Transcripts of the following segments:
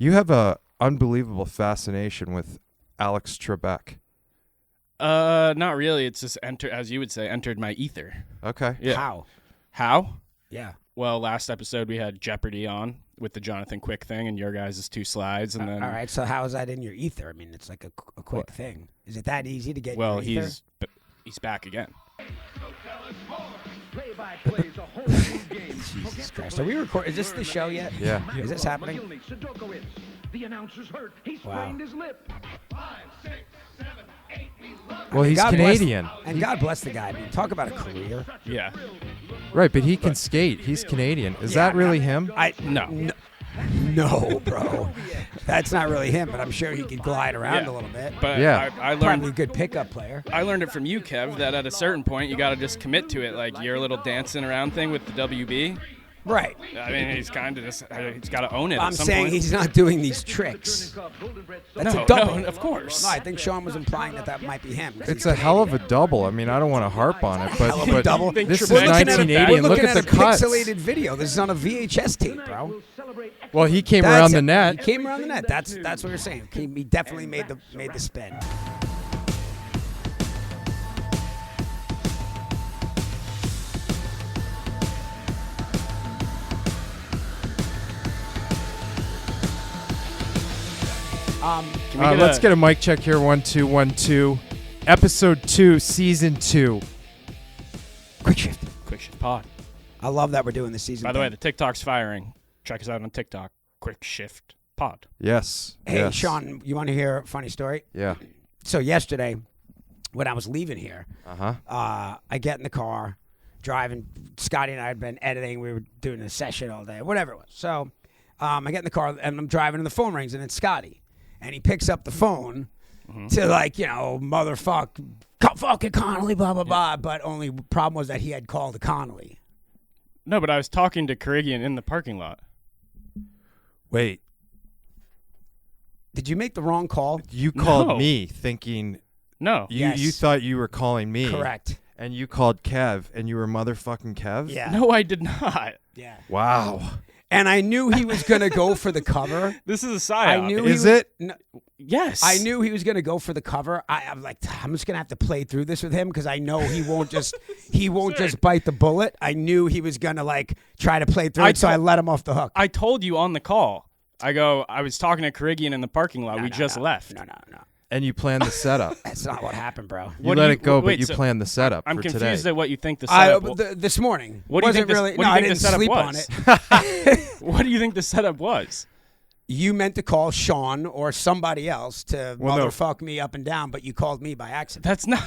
You have a unbelievable fascination with Alex Trebek. Not really. It's just as you would say, entered my ether. Okay. Yeah. How? Yeah. Well, last episode we had Jeopardy on with the Jonathan Quick thing and your guys' 2 slides, and then. All right. So how is that in your ether? I mean, it's like a quick thing. Is it that easy to get? in your ether? he's back again. Jesus Christ! Are we recording? Is this the show yet? Yeah. Is this happening? The announcer's hurt. He sprained his lip. 5, 6, 7, 8. Well, he's God Canadian. And God bless the guy. I mean, talk about a career. Yeah. Right, but he can skate. He's Canadian. Is that really him? No, bro. That's not really him, but I'm sure he could glide around a little bit. But Yeah. I learned Probably a good pickup player. I learned it from you, Kev, that at a certain point you got to just commit to it, like your little dancing around thing with the WB. Right. I mean, he's kind of just he's got to own it. I'm at some saying point. he's not doing these tricks. That's No, a double. no, of course. No, I think Sean was implying that might be him. It's a hell of a double. I mean, I don't want to harp on it, hell of a but double. this is We're looking at 1980, and We're look looking at the a cuts. pixelated video. This is on a VHS tape, bro. Well, he came That's around it. the net. He came around the net. That's what we're saying. He definitely made the spin. Let's get a mic check here. 1 2 1 2. Episode 2, season 2. Quickshift. Quickshift Pod. I love that we're doing this season. By the way, the TikTok's firing. Check us out on TikTok. Quickshift Pod. Yes. Hey, yes. Sean, you want to hear a funny story? Yeah. So yesterday, when I was leaving here, Uh-huh. I get in the car, driving. Scotty and I had been editing. We were doing a session all day, whatever it was. So I get in the car, and I'm driving, and the phone rings, and it's Scotty. And he picks up the phone to, like, fucking Connolly, blah, blah, blah. But only problem was that he had called Connolly. No, but I was talking to Carrigian in the parking lot. Wait. Did you make the wrong call? You called No. me thinking No. you Yes. thought you were calling me. Correct. And you called Kev, and you were motherfucking Kev? Yeah. No, I did not. Yeah. Wow. And I knew he was going to go for the cover. This is a psyop. I knew Is he was, it? No, Yes. I knew he was going to go for the cover. I'm like, I'm just going to have to play through this with him because I know he won't just bite the bullet. I knew he was going to try to play through it, so I let him off the hook. I told you on the call. I was talking to Carrigian in the parking lot. We just left. No. And you planned the setup. That's not what happened, bro. You let it go, wait, but you so planned the setup I'm for confused today. at what you think the setup was. This morning. What do you wasn't think really? what do No, you I think didn't the setup sleep was? on it. What do you think the setup was? You meant to call Sean or somebody else to Well, no. motherfuck me up and down, but you called me by accident. That's not.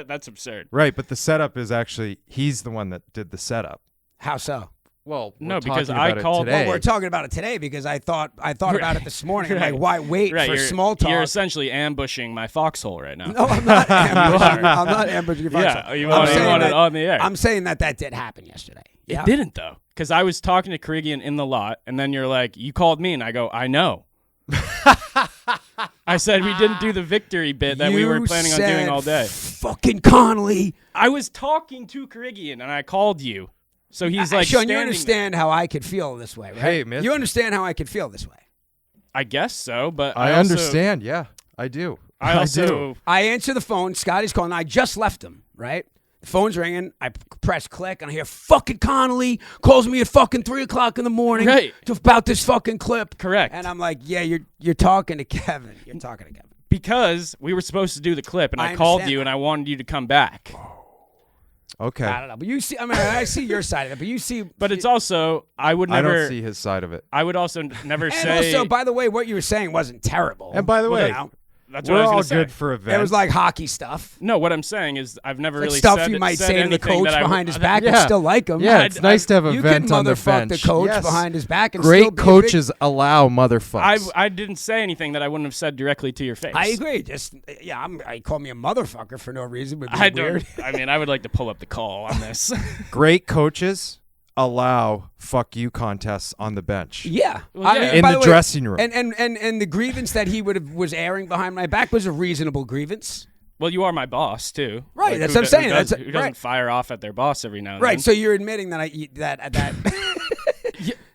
That's absurd. Right, but the setup is actually, he's the one that did the setup. How so? Well, No, we're because talking I about it called- today. Well, we're talking about it today because I thought about it this morning. I'm Right. like, why wait Right, for you're, small talk? You're essentially ambushing my foxhole right now. No, I'm not ambushing. I'm not ambushing your Yeah, phone. you I'm want saying it that- on the air. I'm saying that did happen yesterday. Yeah. It didn't though, because I was talking to Carrigian in the lot, and then you're like, "You called me," and I go, "I know." I said we didn't do the victory bit that we were planning on doing all day. Fucking Connolly. I was talking to Carrigian, and I called you. So he's like, Sean, you standing understand how I could feel this way, right? Hey, man. You understand how I could feel this way. I guess so, but I also- understand, yeah. I do. I also do. I answer the phone. Scotty's calling. I just left him, right? The phone's ringing. I press click, and I hear fucking Connolly calls me at fucking 3 o'clock in the morning Right. about this fucking clip. Correct. And I'm like, yeah, you're talking to Kevin. You're talking to Kevin. because we were supposed to do the clip, and I I called understand you, that. and I wanted you to come back. Okay. I don't know, but you see, I mean, I see your side of it, but you see, But it's also I would I never. don't see his side of it. I would also never and say. also, by the way, what you were saying wasn't terrible. And by the Well, way, you know, that's what we're I was all gonna say. good for events. it was like hockey stuff. No, what I'm saying is I've never Like really stuff said you might said say to the anything coach that I- behind his back and Yeah. still like him. Yeah, it's nice to have a you vent can on the motherfuck bench. the coach Yes. behind his back and still Great be a coaches allow motherfuckers. I didn't say anything that I wouldn't have said directly to your face. I agree. Just I call me a motherfucker for no reason. Would be I weird. don't. I mean, I would like to pull up the call on this. Great coaches allow fuck you contests on the bench. Yeah, Well, I yeah. mean, In by the way, dressing room. and the grievance that he was airing behind my back was a reasonable grievance. Well, you are my boss too. Right, Like, that's who what I'm do- saying. Who, does, That's- who doesn't right. fire off at their boss every now and Right. then? So you're admitting that that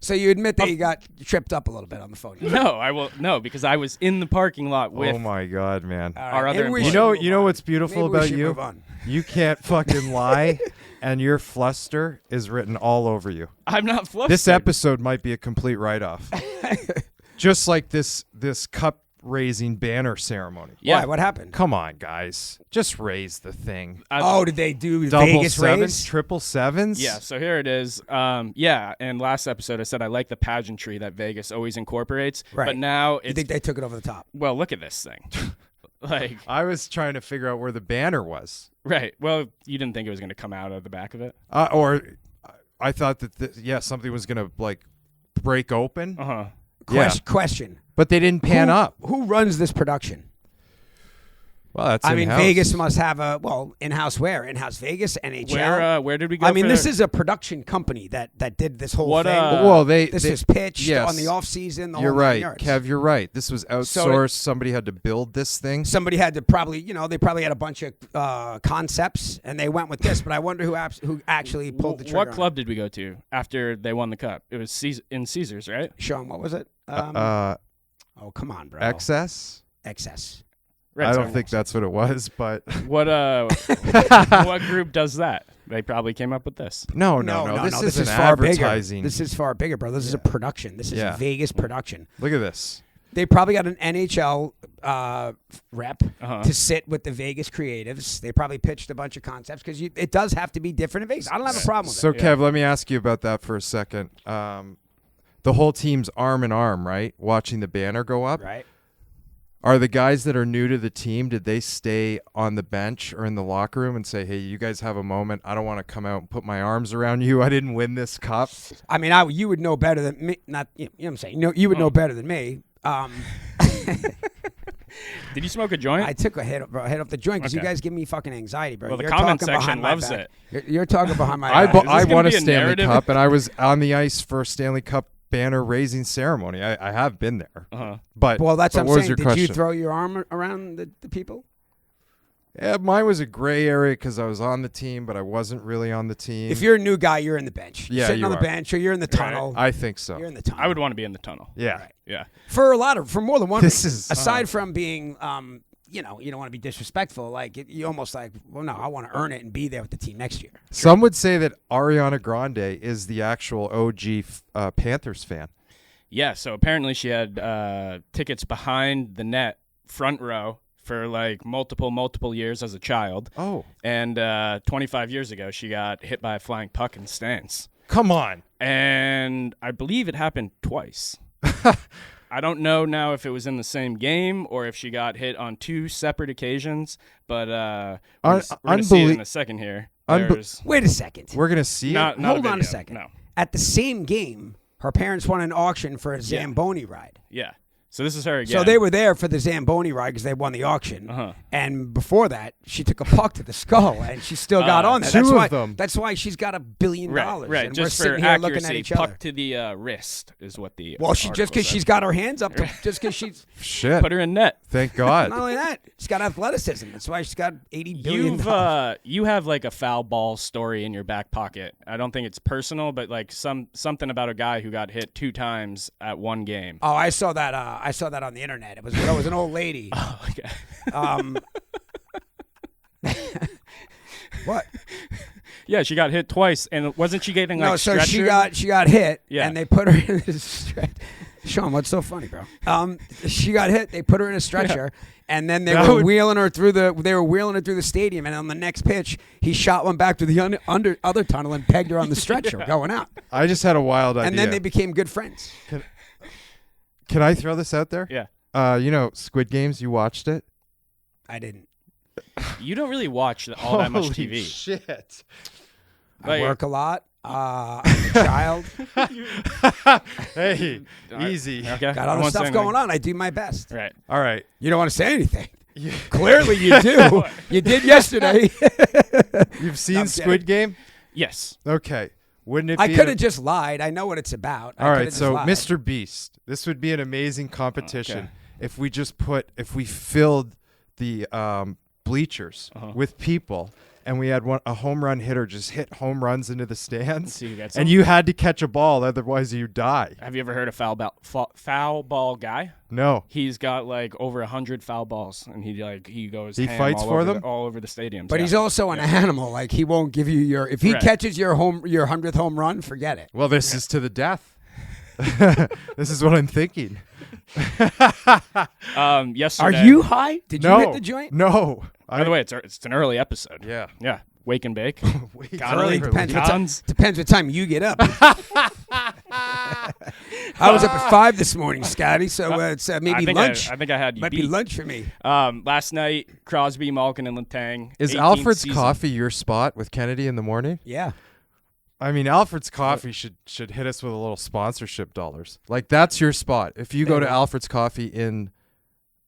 So you admit that you got tripped up a little bit on the phone. No, because I was in the parking lot with Oh my God, man. All right, our other maybe we employee. should You know what's beautiful Maybe we about should you? move on. You can't fucking lie, and your fluster is written all over you. I'm not flustered. This episode might be a complete write-off. Just like this cup raising banner ceremony. Yeah. Why? What happened? Come on, guys. Just raise the thing. Oh, did they do Double Vegas sevens, raise? triple sevens? Yeah, so here it is. Yeah, and last episode I said I like the pageantry that Vegas always incorporates. Right. But now You it's think they took it over the top? well, look at this thing. Like, I was trying to figure out where the banner was. right. Well, you didn't think it was going to come out of the back of it? Or I thought that, something was going to, like, break open. Uh-huh. Yeah. Question. But they didn't pan up. Who runs this production? Well, that's I mean, in-house. Vegas must have in-house where? In-house Vegas, NHL? Where did we go I mean, for this the- is a production company that did this whole What, thing. Well, this was pitched yes. on the off season. You're right, Kev. You're right. This was outsourced. Somebody had to build this thing. Somebody had to they probably had a bunch of concepts, and they went with this. But I wonder who actually pulled the trigger. What on club did we go to after they won the cup? It was in Caesars, right? it. Sean, what was it? Oh, come on, bro. Excess? Excess. Red I don't Sox. think that's what it was, but What what group does that? They probably came up with this. no. This is far advertising. bigger. This is far bigger, bro. This is a production. This is Yeah. a Vegas production. Look at this. They probably got an NHL rep Uh-huh. to sit with the Vegas creatives. They probably pitched a bunch of concepts because it does have to be different in Vegas. I don't have a problem with So, it. Kev, let me ask you about that for a second. The whole team's arm in arm, right? Watching the banner go up. Right? Are the guys that are new to the team, did they stay on the bench or in the locker room and say, hey, you guys have a moment. I don't want to come out and put my arms around you. I didn't win this cup. I mean, you would know better than me. Not you know what I'm saying. You would know better than me. Did you smoke a joint? I took a hit off the joint because you Okay. guys give me fucking anxiety, bro. Well, the You're comment talking section behind my loves back. it. You're talking behind my I back. this won gonna a be a Stanley narrative? Cup, and I was on the ice for a Stanley Cup banner raising ceremony. I have been there. Uh-huh. But Well, that's but what I'm was saying. your Did question? you throw your arm around the people? Yeah, mine was a gray area because I was on the team, but I wasn't really on the team. If you're a new guy, you're in the bench. You're Yeah, sitting you on the are. bench, or you're in the tunnel. I think so. You're in the tunnel. I would want to be in the tunnel. Yeah. Yeah. for more than one This reason. is- aside from being you don't want to be disrespectful. Like you almost like, well, no, I want to earn it and be there with the team next year. Some would say that Ariana Grande is the actual OG Panthers fan. Yeah, so apparently she had tickets behind the net, front row, for like multiple years as a child. Oh, And 25 years ago, she got hit by a flying puck in the stands. come on. And I believe it happened twice. I don't know now if it was in the same game or if she got hit on two separate occasions, but we're going to see it in a second here. There's Wait a second. We're going to see not, it? not Hold on a video, second. No. At the same game, her parents won an auction for a Zamboni ride. Yeah. So this is her again. So they were there for the Zamboni ride because they won the auction. Uh-huh. And before that, she took a puck to the skull, and she still got on there. Two That's of why, them. That's why she's got $1 billion. Right. And Just we're for sitting here accuracy, looking at each puck other. to the wrist is what the Well, just article because said. she's got her hands up, just because she's Shit. Put her in net. Thank God. not only that, she's got athleticism. That's why she's got $80 billion. You have like a foul ball story in your back pocket. I don't think it's personal, but like something about a guy who got hit 2 times at one game. Oh, I saw that. I saw that on the internet. It was an old lady. Oh, okay. What? Yeah, she got hit twice, and wasn't she getting like No, so she stretchered? got hit, Yeah. and they put her in a stretcher. Sean, what's so funny, bro? She got hit. They put her in a stretcher, and then they were wheeling her through the stadium. And on the next pitch, he shot one back to the other tunnel and pegged her on the stretcher going out. I just had a wild idea. And then they became good friends. Can I throw this out there? Yeah. Squid Games, you watched it? I didn't. You don't really watch all that much Holy TV. shit. I Like- work a lot. I'm a child. Hey, easy. Okay. Got other stuff going on. I do my best. Right. All right. You don't want to say anything. Clearly, you do. You did yesterday. You've seen I'm Squid Game? Yes. Okay. Wouldn't it I be could have just lied. I know what it's about. All right, so Mr. Beast, this would be an amazing competition Okay. if we filled the bleachers with people, and we had a home run hitter just hit home runs into the stands, So you get and some. you had to catch a ball, otherwise you die. Have you ever heard of foul ball guy? No. He's got like over 100 foul balls, and he goes. He ham fights all for over them? all over the stadiums. But yeah. he's also an animal. Like he won't give you your. If he Right. catches your 100th home run, forget it. Well, this is to the death. This is what I'm thinking. Yesterday. Are you high? Did No. you hit the joint? No. By the way, it's an early episode. Yeah. Yeah. Wake and bake. Early depends Cons. depends what time you get up. I was up at 5 this morning, Scotty. So it's maybe lunch. I think I had you Might beat. be lunch for me. Last night, Crosby, Malkin, and Letang. Is 18th Alfred's season. Coffee your spot with Kennedy in the morning? Yeah. I mean, Alfred's Coffee should hit us with a little sponsorship dollars. Like, that's your spot. If you go to Alfred's Coffee in...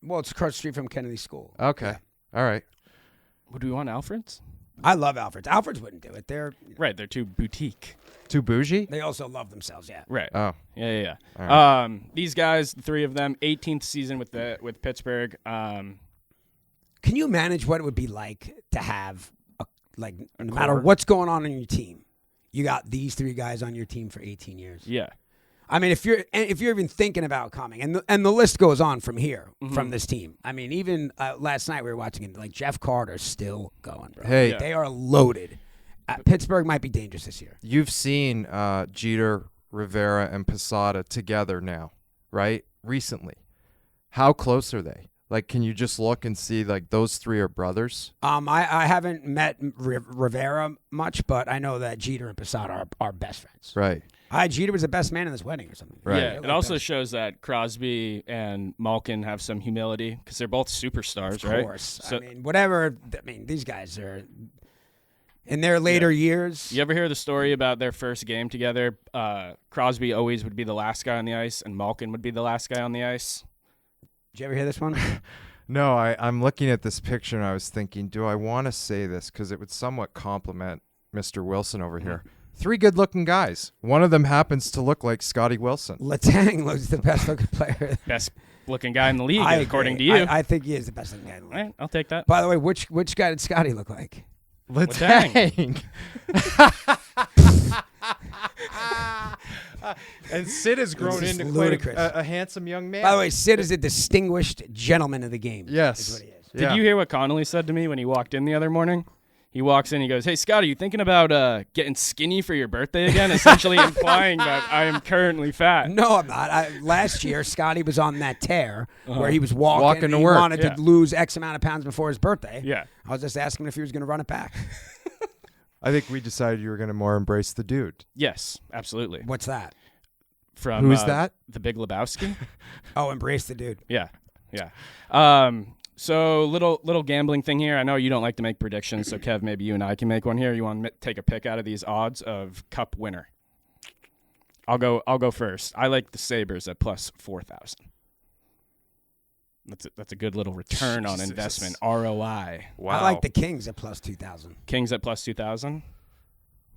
Well, it's across the street from Kennedy School. Okay. All right. Would we want Alfred's? I love Alfred's. Alfred's wouldn't do it. They're Right, they're too boutique. Too bougie? they also love themselves. Yeah. Right. Oh. Yeah. All right. These guys, the three of them, 18th season with Pittsburgh. Can you manage what it would be like to have no matter core. what's going on in your team, you got these three guys on your team for 18 years. Yeah. I mean, if you're even thinking about coming, and the list goes on from here from this team. I mean, even last night we were watching it. Like Jeff Carter's still going, bro. Hey. Yeah. They are loaded. Pittsburgh might be dangerous this year. You've seen Jeter, Rivera, and Posada together now, right? Recently. How close are they? Like, can you just look and see, like, those three are brothers? I haven't met Rivera much, but I know that Jeter and Posada are best friends. Right. Jeter was the best man in this wedding or something. Right. Yeah. They're It like also best. shows that Crosby and Malkin have some humility because they're both superstars, Of right? course. So, I mean, whatever. I mean, these guys are in their later years. you ever hear the story about their first game together? Crosby always would be the last guy on the ice, and Malkin would be the last guy on the ice. Did you ever hear this one? No, I'm looking at this picture and I was thinking, do I want to say this? Because it would somewhat compliment Mr. Wilson over here. Three good-looking guys. One of them happens to look like Scotty Wilson. Letang looks the best looking player. Best looking guy in the league, I according agree. to you. I think he is the best looking guy in the league. All right, I'll take that. By the way, which guy did Scotty look like? Letang. And Sid has grown This is into quite ludicrous. a handsome young man. By the way, Sid is a distinguished gentleman of the game. Yes. Is what he is. Did you hear what Connolly said to me when he walked in the other morning? He walks in, he goes, "Hey, Scott, are you thinking about getting skinny for your birthday again?" Essentially implying that I am currently fat. No, I'm not. Last year, Scotty was on that tear where he was walking Walking and to he work, wanted yeah. to lose X amount of pounds before his birthday. Yeah. I was just asking him if he was going to run it back. I think we decided you were going to more embrace the dude. Yes, absolutely. What's that? From Who's that? The Big Lebowski. Oh, embrace the dude. Yeah. So little gambling thing here. I know you don't like to make predictions, so Kev, maybe you and I can make one here. You want to take a pick out of these odds of Cup winner? I'll go first. I like the Sabres at plus 4,000. That's a good little return on Jesus. investment, ROI. Wow. I like the Kings at plus 2,000. Kings at plus 2,000.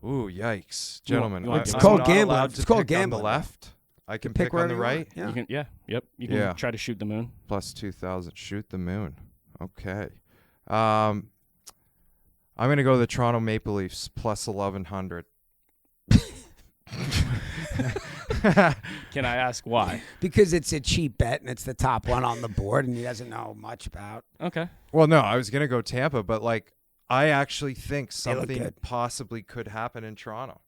Ooh, yikes. Gentlemen, you want- I'm It's called not gambling. allowed It's to called pick on gambling. the left. I can Pick pick on the wherever you right. want. Yeah. You can, yep. You can Yeah. try to shoot the moon. Plus 2,000. Shoot the moon. Okay. I'm going to go the Toronto Maple Leafs plus 1,100. Can I ask why? Because it's a cheap bet and it's the top one on the board and he doesn't know much about. Okay. Well, no, I was going to go Tampa, but like I actually think They look something good. possibly could happen in Toronto.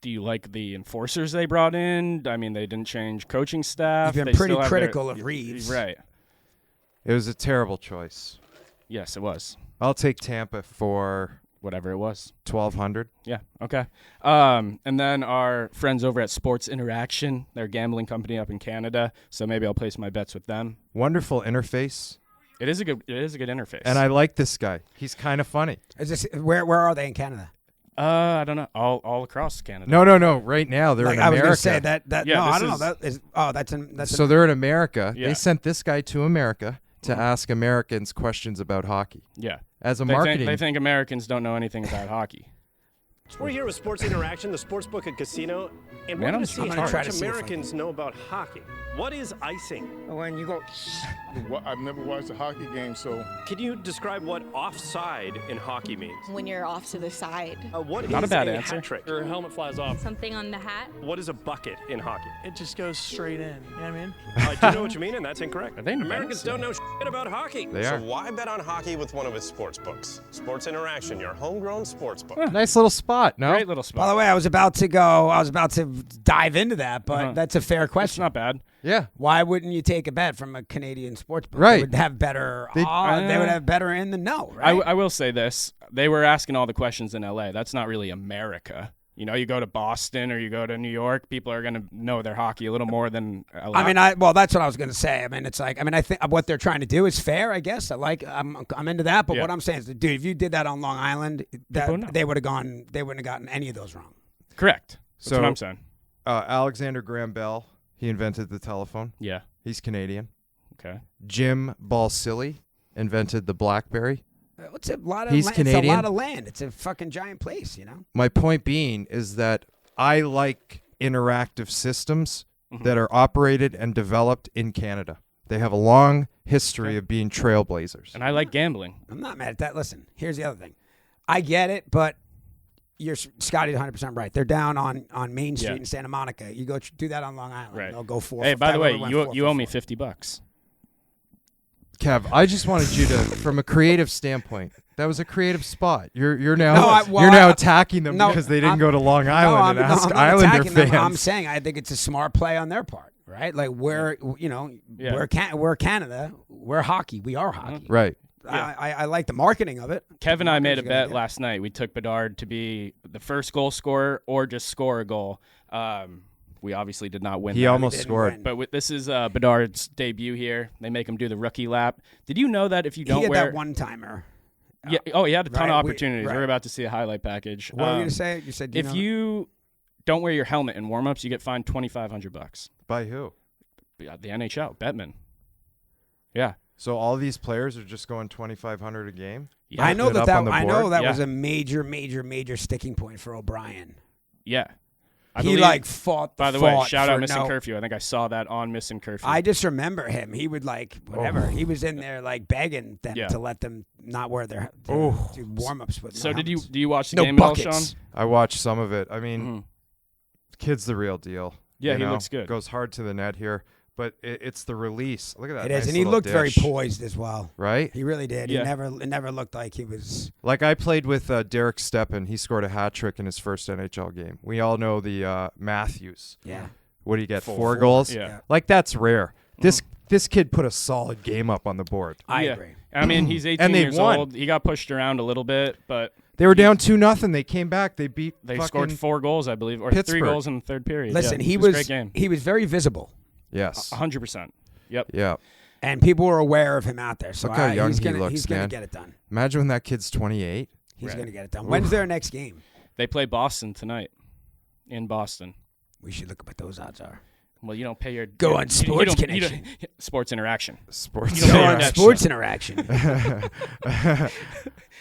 Do you like the enforcers they brought in? I mean, they didn't change coaching staff. You've been They pretty still have their- critical of Reeves. Right. It was a terrible choice. Yes, it was. I'll take Tampa for Whatever it was. 1,200. Yeah. Okay. And then our friends over at Sports Interaction, they're a gambling company up in Canada. So maybe I'll place my bets with them. Wonderful interface. It is a good interface. And I like this guy. He's kind of funny. Is this where are they in Canada? I don't know. All across Canada. No. Right now they're Like, in I was America. going to say that. Yeah, no, I this don't know. is- That is. That's So they're in America. Yeah. They sent this guy to America to ask Americans questions about hockey. Yeah. As a They marketing, think Americans don't know anything about hockey. We're here with Sports Interaction, the sportsbook and casino, and we're going to see how much Americans know about hockey. What is icing? When you go, Well, I've never watched a hockey game, so Can you describe what offside in hockey means? When you're off to the side. What Not is a bad a answer. hat trick? Your helmet flies off. Something on the hat. What is a bucket in hockey? It just goes straight in. You know what I mean? Do you know what you mean? And that's incorrect. Are they in Americans Venice? don't know shit about hockey. They so are. why bet on hockey with one of his sports books? Sports Interaction, your homegrown sports book. Nice little spot, no? Great little spot. By the way, I was about to dive into that, but that's a fair It's question. not bad. Yeah. Why wouldn't you take a bet from a Canadian sports book? Right. They would have better. They would have better in the know, I, right? I will say this. They were asking all the questions in L.A. That's not really America. You know, you go to Boston or you go to New York, people are going to know their hockey a little more than L.A. I mean, that's what I was going to say. I mean, it's like, I think what they're trying to do is fair, I guess. I'm into that. But Yeah. what I'm saying is, dude, if you did that on Long Island, People know. they wouldn't have gotten any of those wrong. Correct. That's So- what I'm saying. Alexander Graham Bell, he invented the telephone. Yeah. He's Canadian. Okay. Jim Balsillie invented the BlackBerry. It's a lot of He's It's Canadian. a lot of land. It's a fucking giant place, you know. My point being is that I like interactive systems that are operated and developed in Canada. They have a long history of being trailblazers. And I like gambling. I'm not mad at that. Listen, here's the other thing. I get it, but Scotty's 100% right. They're down on Main Street Yeah. in Santa Monica. You go do that on Long Island. Right. They'll go four. Hey, by the way, went you 4 you for owe me 4. $50. Kev, I just wanted you to, from a creative standpoint, that was a creative spot. You're now No, you're now attacking them no, because they didn't I'm- go to Long Island and ask I'm not Islander attacking them. fans. I'm saying I think it's a smart play on their part, right? Like we're Yeah. we're Canada, we're hockey, we are hockey. Right. I like the marketing of it. Kevin and I made a Marketing's bet good idea. last night. We took Bedard to be the first goal scorer or just score a goal. We obviously did not win. He that. almost didn't scored. win. But this is Bedard's debut here. They make him do the rookie lap. Did you know that if you He don't had wear that one timer. Yeah. Oh, he had a ton Right, of we- opportunities. right. We're about to see a highlight package. What were you gonna say? You said if you don't wear your helmet in warmups, you get fined $2,500. By who? Yeah, the NHL, Bettman. Yeah. So all these players are just going 2,500 a game? Yeah. I know Put it that up on the I know board? that Yeah. was a major sticking point for O'Brien. Yeah. I He believe- fought. By the way, fought shout out for Missing no- Curfew. I think I saw that on Missing Curfew. I just remember him. He would whatever. He was in there begging them Yeah. to let them not wear their Oh. do warm ups with. So no do helmets. you watch the No game at all, buckets. Sean? I watched some of it. I mean, Mhm. kid's the real deal. Yeah, you he know? looks good. Goes hard to the net here, but it's the release. Look at that. It is, nice and he little looked very dish, poised as well. right? He really did. Yeah. It never looked like he was. Like I played with Derek Stepan. He scored a hat trick in his first NHL game. We all know the Matthews. Yeah. What do you get? Four. 4 goals? Yeah. Like that's rare. This kid put a solid game up on the board. I Yeah. agree. I mean, he's 18 And they years won. old. He got pushed around a little bit, but They were down 2-0. They came back. They beat. they fucking scored 4 goals, I believe, or 3 Pittsburgh. goals in the third period. Listen, Yeah, he it was a was great game. he was very visible, Yes. 100%. Yep. Yeah. and people were aware of him out there. So Look how young he's he gonna looks, he's gonna man. get it done. Imagine when that kid's 28. He's Right. gonna get it done. When's their next game? They play Boston tonight. In Boston. We should look at what those odds are. Well, you don't pay your Go you- on you Sports don't- you don't- Connection. Sports Interaction. Sports. You don't Go pay on your debt. Sports Interaction.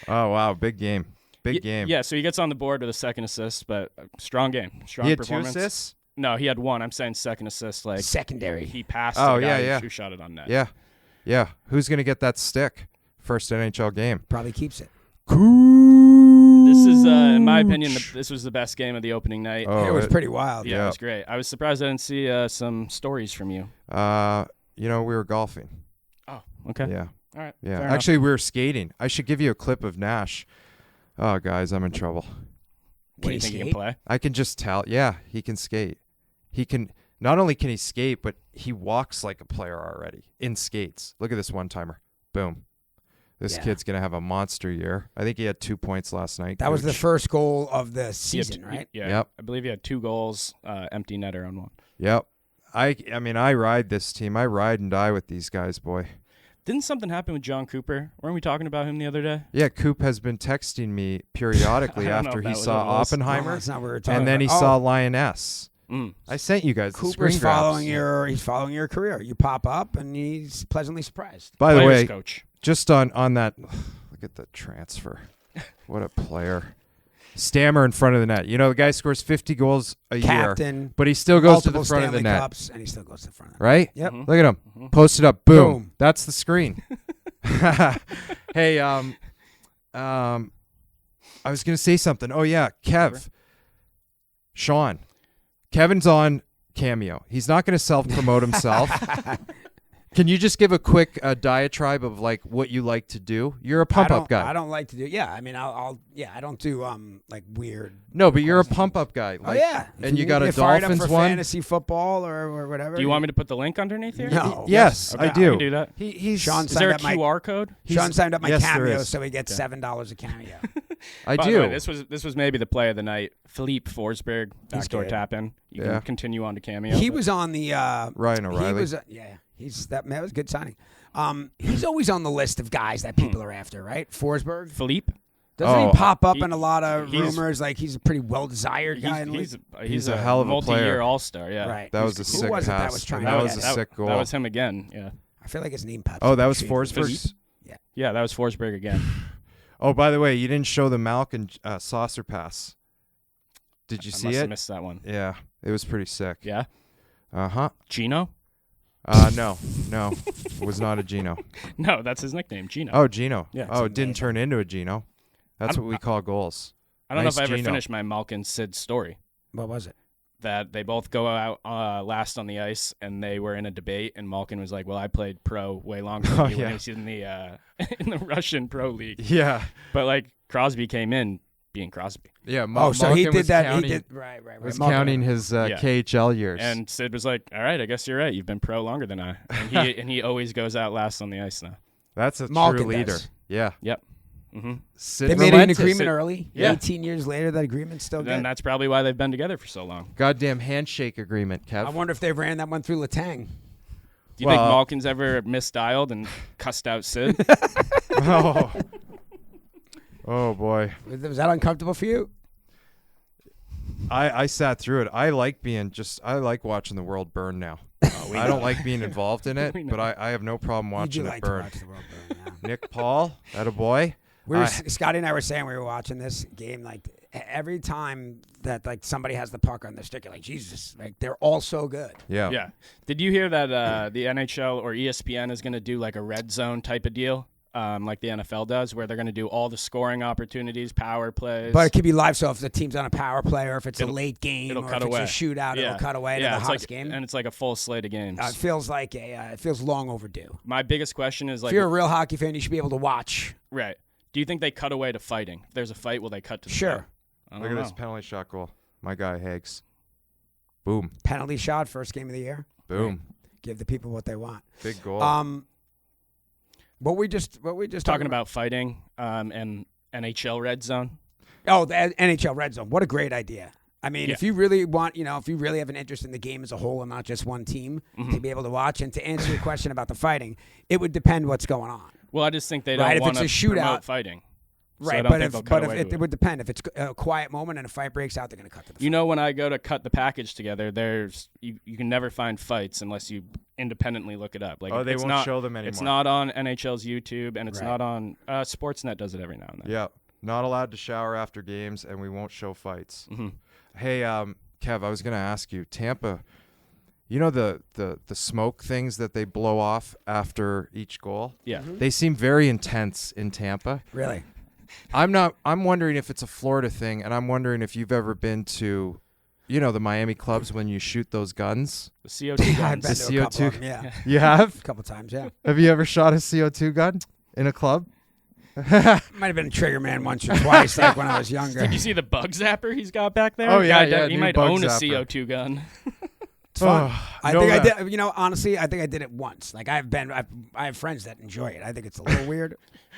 Oh wow, big game. Big game. Yeah, so he gets on the board with a second assist, but strong game. Strong He had 2 performance. assists. No, he had 1. I'm saying second assist. Like Secondary. he passed Oh, to the guy yeah, yeah. who shot it on net. Yeah. Yeah. Who's gonna get that stick? First NHL game. Probably keeps it. This is, in my opinion, this was the best game of the opening night. Oh, it was pretty wild. Yeah, yeah. it was great. I was surprised I didn't see some stories from you. We were golfing. Oh, okay. Yeah. All right. Yeah. fair enough. Actually, we were skating. I should give you a clip of Nash. Oh, guys, I'm in trouble. what do you think he can play? I can just tell. Yeah, he can skate. He can. Not only can he skate, but he walks like a player already in skates. Look at this one-timer. Boom. This Yeah. kid's gonna have a monster year. I think he had 2 points last night. That was the Gooch. first goal of the He had season, t- right? Yeah. Yep. I believe he had 2 goals, empty netter on 1. Yep. I mean, I ride this team. I ride and die with these guys, boy. Didn't something happen with John Cooper? Weren't we talking about him the other day? Yeah, Coop has been texting me periodically I don't know after if he that was saw what it was. No, Oppenheimer, that's not what we were talking and then he about. saw Oh, Lioness. Mm. I sent you guys the Cooper's screen grabs. he's following your career. You pop up and he's pleasantly surprised. By the Players way, coach. just on that, look at the transfer. What a player. Stammer in front of the net. You know, the guy scores 50 goals a Captain, year, but he still goes to multiple the front Stanley of the net. Cups, and he still goes to the front of the net. Right? Yep. Look at him. Post it up. Boom. Boom. That's the screen. Hey, I was going to say something. Oh, yeah. Sean. Kevin's on Cameo. He's not going to self-promote himself. Can you just give a quick diatribe of like what you like to do? You're a pump-up guy. I don't like to do. Yeah, I mean, I don't do like weird. No, but you're a pump-up guy. Like, yeah, and you got a fired Dolphins up for one. fantasy football or whatever. Do you want me to put the link underneath here? No. Yes, Okay, I do. can do that. He's Sean Is there a signed up QR code? Sean signed up my Yes, there Cameo, is. so he gets $7 a Cameo. I By do. the way, this was maybe the play of the night. Philippe Forsberg, backdoor good. tap in. You Yeah. can continue on to Cameo. He but- was on the Ryan O'Reilly. He was that was a good signing. He's always on the list of guys that people are after, right? Forsberg. Philippe. Doesn't Oh, he pop up in a lot of he's- rumors? Like he's a pretty well-desired guy. in the league? He's a hell of a multi-year player. all-star. Yeah, Right. That was a Who sick was it that pass. was trying and that to was get a it? sick goal. That was him again. Yeah, I feel like his name pops. Oh, up that in was Street Forsberg's. yeah, that was Forsberg again. Oh, by the way, you didn't show the Malkin saucer pass. Did you I see must have it? missed that one. Yeah, it was pretty sick. Yeah, Uh-huh. Gino. No, it was not a Gino. No, that's his nickname, Gino. Oh, Gino. Yeah. Oh, it didn't turn into a Gino. That's what we call goals. I don't nice know if I ever Gino. finished my Malkin Sid story. What was it? That they both go out last on the ice, and they were in a debate, and Malkin was like, "Well, I played pro way longer than Oh, you when yeah. he was in the in the Russian pro league." Yeah. But like Crosby came in being Crosby, Yeah. So he Malkin did was that. Counting, He did right. was Malkin. counting his Yeah. KHL years. and Sid was like, "All right, I guess you're right. You've been pro longer than I." And he always goes out last on the ice now. That's a Malkin true leader. does. Yeah. Yep. Mm-hmm. Sid They made an relented. agreement early. Yeah. 18 years later, that agreement's still Then good. that's probably why they've been together for so long. Goddamn handshake agreement, Kev. I wonder if they ran that one through Letang. Do you think Malkin's ever misdialed and cussed out Sid? Oh. Oh boy. Was that uncomfortable for you? I sat through it. I like watching the world burn now. I don't like being involved in it, but I have no problem watching You do it like burn. to watch the world burn. Yeah. Nick Paul, that a boy. Scotty and I were saying we were watching this game. Like every time that like somebody has the puck on their stick, you're like Jesus, like they're all so good. Yeah. Yeah. Did you hear that the NHL or ESPN is going to do like a red zone type of deal, like the NFL does, where they're going to do all the scoring opportunities, power plays. But it could be live, so if the team's on a power play or if it's a late game it'll or cut if away. it's a shootout, Yeah. it'll cut away to Yeah, the it's Hawks like, game. and it's like a full slate of games. It feels like it feels long overdue. My biggest question is like, If you're a real hockey fan, you should be able to watch. right? Do you think they cut away to fighting? If there's a fight, will they cut to the Sure. fight? I don't Look at know. this penalty shot goal. My guy Hags. Boom. Penalty shot, first game of the year. Boom. Give the people what they want. Big goal. What we just Talking about fighting and NHL red zone. Oh, the NHL Red Zone. What a great idea. I mean, Yeah. if you really want, if you really have an interest in the game as a whole and not just one team to be able to watch, and to answer your question about the fighting, it would depend what's going on. Well, I just think they Right, don't if want to it's a shootout- promote fighting. So I Right, don't but think if they'll cut away to it would depend. If it's a quiet moment and a fight breaks out, they're going to cut to the fight. You know, when I go to cut the package together, you can never find fights unless you independently look it up. Like, Oh, they it's won't not, show them anymore. It's not on NHL's YouTube, and it's Right. not on Sportsnet. Does it every now and then? Yeah. Not allowed to shower after games, and we won't show fights. Mm-hmm. Hey, Kev, I was going to ask you, Tampa, you know the smoke things that they blow off after each goal? Yeah. They seem very intense in Tampa. Really? I'm wondering if it's a Florida thing, and I'm wondering if you've ever been to, the Miami clubs when you shoot those guns. The CO2 I've guns. been The to a couple CO2. of them, yeah. You have? A couple times, yeah. Have you ever shot a CO2 gun in a club? Might have been a trigger man once or twice, like when I was younger. Did you see the bug zapper he's got back there? Oh, yeah, Guy, yeah, he new might bug own a zapper. CO2 gun. It's fun. I no, think I that- did. Honestly, I think I did it once. Like I have friends that enjoy it. I think it's a little weird.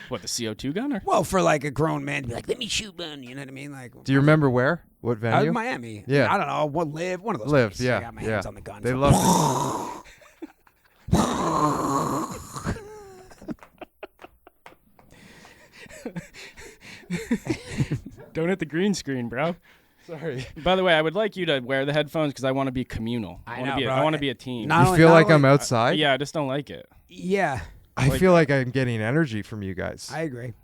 What, the CO2 gun? Or? Well, for like a grown man to be like, "Let me shoot one," you know what I mean? Like, Do you remember where? What venue? Miami. Yeah. I don't know. One of those. Live, places. yeah, I got my yeah. hands on the gun. They so- love Don't hit the green screen, bro. Sorry. By the way, I would like you to wear the headphones because I want to be communal. I wanna know, be bro. I want to be a team. Not You only- feel not like only- I'm outside? Yeah, I just don't like it. Yeah, I feel like I'm getting energy from you guys. I agree.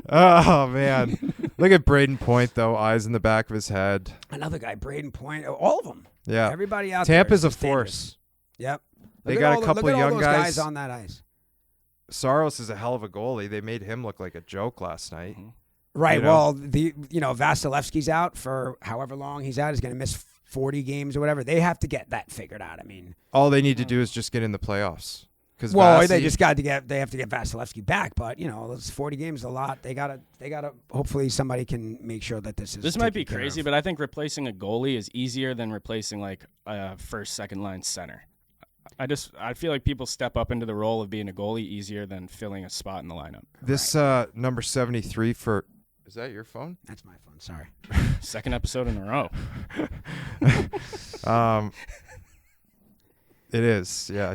Oh, man. Look at Braden Point, though. Eyes in the back of his head. Another guy, Braden Point. All of them. Yeah. Everybody out Tampa's there. a force. Yep. They got a couple of young those guys on that ice. Saros is a hell of a goalie. They made him look like a joke last night. Right. You know? Well, Vasilevsky's out for however long he's out. He's going to miss 40 games or whatever. They have to get that figured out. I mean, all they need to do is just get in the playoffs. They have to get Vasilevsky back. But those 40 games is a lot. They gotta. Hopefully, somebody can make sure that this is. This might be crazy, but I think replacing a goalie is easier than replacing like a first, second line center. I feel like people step up into the role of being a goalie easier than filling a spot in the lineup. This number 73 for. Is that your phone? That's my phone. Sorry. Second episode in a row. It is. Yeah.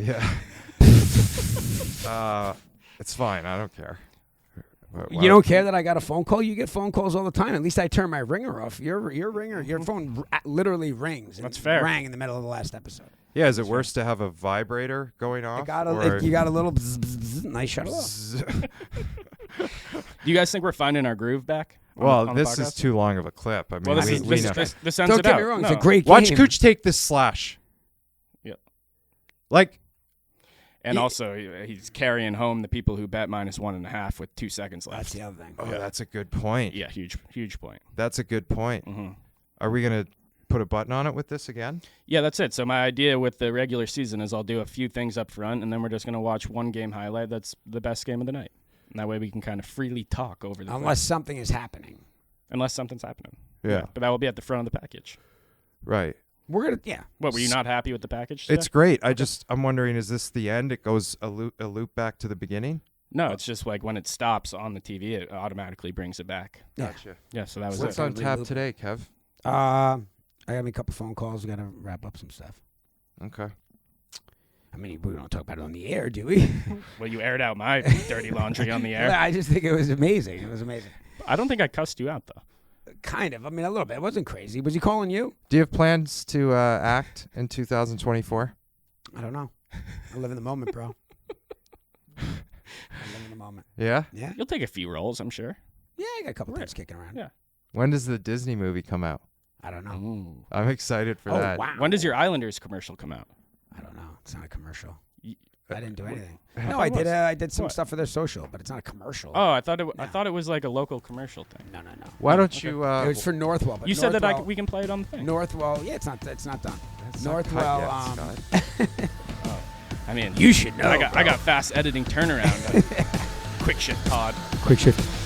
It's fine. I don't care. You don't care that I got a phone call? You get phone calls all the time. At least I turn my ringer off. Your ringer, your phone literally rings. That's fair. Rang in the middle of the last episode. Yeah, is it worse to have a vibrator going off? You got a little bzz, bzz, bzz, and I shut it off. Do you guys think we're finding our groove back? Well, this is too long of a clip. I mean, this ends Don't it get out. me wrong. No. It's a great game. Watch Cooch take this slash. Yeah. And also, he's carrying home the people who bet -1.5 with 2 seconds left. That's the other thing. Oh, that's a good point. Yeah, huge point. That's a good point. Mm-hmm. Are we going to put a button on it with this again? Yeah, that's it. So my idea with the regular season is I'll do a few things up front, and then we're just going to watch one game highlight that's the best game of the night. And that way we can kind of freely talk over the Unless something is happening. Unless something's happening. Yeah. But that will be at the front of the package. Right. We're going to, What, were you not happy with the package today? It's great. I'm wondering, is this the end? It goes a loop back to the beginning? No, it's just like when it stops on the TV, it automatically brings it back. Gotcha. Yeah, so that was What's it. on tap today, Kev? I got me a couple phone calls. We got to wrap up some stuff. Okay. I mean, we don't talk about it on the air, do we? Well, you aired out my dirty laundry on the air. I just think it was amazing. It was amazing. I don't think I cussed you out, though. Kind of. I mean, a little bit. It wasn't crazy. Was he calling you? Do you have plans to act in 2024? I don't know. I live in the moment, bro. I live in the moment. Yeah? Yeah? You'll take a few roles, I'm sure. Yeah, I got a couple things kicking around. Yeah. When does the Disney movie come out? I don't know. Ooh. I'm excited for that. Wow. When does your Islanders commercial come out? I don't know. It's not a commercial. I didn't do anything. I No, thought I it did. was. I did some What? stuff for their social, but it's not a commercial. Oh, I thought it was like a local commercial thing. No. Why don't you... It was for Northwell. But You said that Northwell, we can play it on the thing. Northwell. Yeah, it's not done. It's not cut Northwell. yet, Scott. I mean, You should know. I got fast editing turnaround. Quickshift pod. Quickshift.